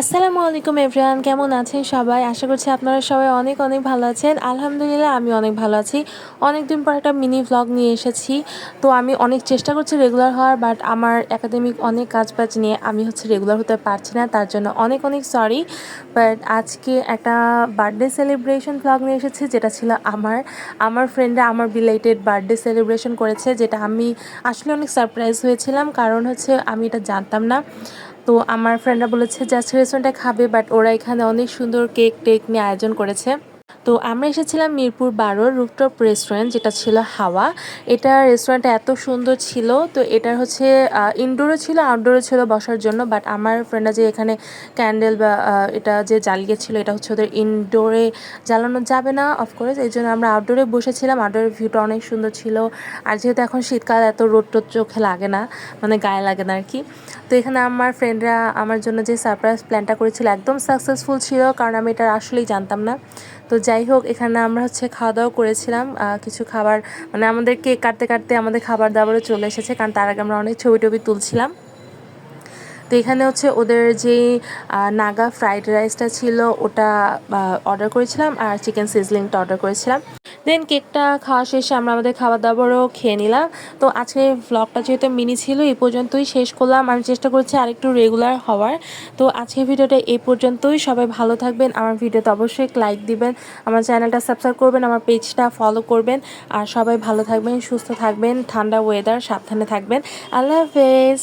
আসসালামু আলাইকুম এভরিওয়ান, কেমন আছেন সবাই? আশা করছি আপনারা সবাই অনেক অনেক ভালো আছেন। আলহামদুলিল্লাহ আমি অনেক ভালো আছি। অনেক দিন পর একটা মিনি ভ্লগ নিয়ে এসেছি। তো আমি অনেক চেষ্টা করছি রেগুলার হওয়ার, বাট আমার একাডেমিক অনেক কাজবাজ নিয়ে আমি রেগুলার হতে পারছি না, তার জন্য অনেক অনেক সরি। বাট আজকে একটা বার্থডে সেলিব্রেশন ভ্লগ নিয়ে এসেছি, যেটা ছিল আমার ফ্রেন্ডরা আমার বিলেটেড বার্থডে সেলিব্রেশন করেছে, যেটা আমি আসলে অনেক সারপ্রাইজ হয়েছিলাম। কারণ আমি এটা জানতাম না। তো আমার ফ্রেন্ডরা বলেছে যে আজকে রেস্টুরেন্টে খাবে, বাট ওরা এখানে অনেক সুন্দর কেক টেক নিয়ে আয়োজন করেছে। তো আমরা এসেছিলাম মিরপুর 12 রুফটপ রেস্টুরেন্ট, যেটা ছিল হাওয়া। এটা রেস্টুরেন্টটা এত সুন্দর ছিল। তো এটার ইনডোরও ছিল, আউটডোরও ছিল বসার জন্য। বাট আমার ফ্রেন্ডরা যে এখানে ক্যান্ডেল বা এটা যে জ্বালিয়েছিল, এটা ওদের ইনডোরে জ্বালানো যাবে না অফকোর্স, এই জন্য আমরা আউটডোরে বসেছিলাম। আউটডোরের ভিউটা অনেক সুন্দর ছিল। আর যেহেতু এখন শীতকাল, এত রোদ টোদ চোখে লাগে না, মানে গায়ে লাগে না আর কি। তো এখানে আমার ফ্রেন্ডরা আমার জন্য যে সারপ্রাইজ প্ল্যানটা করেছিল একদম সাকসেসফুল ছিল, কারণ আমি এটা আসলেই জানতাম না। তো যাই হোক, এখানে আমরা খাওয়া দাওয়া করেছিলাম। কিছু খাবার, মানে আমাদের কেক কাটতে কাটতে আমাদের খাবার দাবারও চলে এসেছে, কারণ তার আগে আমরা অনেক ছবি টবি তুলছিলাম। তো এখানে ওদের যে নাগা ফ্রাইড রাইসটা ছিল ওটা অর্ডার করেছিলাম, আর চিকেন সিজলিংটা অর্ডার করেছিলাম। দেন কেকটা খাওয়া শেষে আমরা আমাদের খাবার দাবারও খেয়ে নিলাম। তো আজকে ভ্লগটা যেহেতু মিনি ছিল, এই পর্যন্তই শেষ করলাম। আমি চেষ্টা করছি আরেকটু রেগুলার হওয়ার। তো আজকের ভিডিওটা এই পর্যন্তই। সবাই ভালো থাকবেন, আমার ভিডিওতে অবশ্যই লাইক দিবেন, আমার চ্যানেলটা সাবস্ক্রাইব করবেন, আমার পেজটা ফলো করবেন। আর সবাই ভালো থাকবেন, সুস্থ থাকবেন, ঠান্ডা ওয়েদার, সাবধানে থাকবেন। আল্লাহ হাফেজ।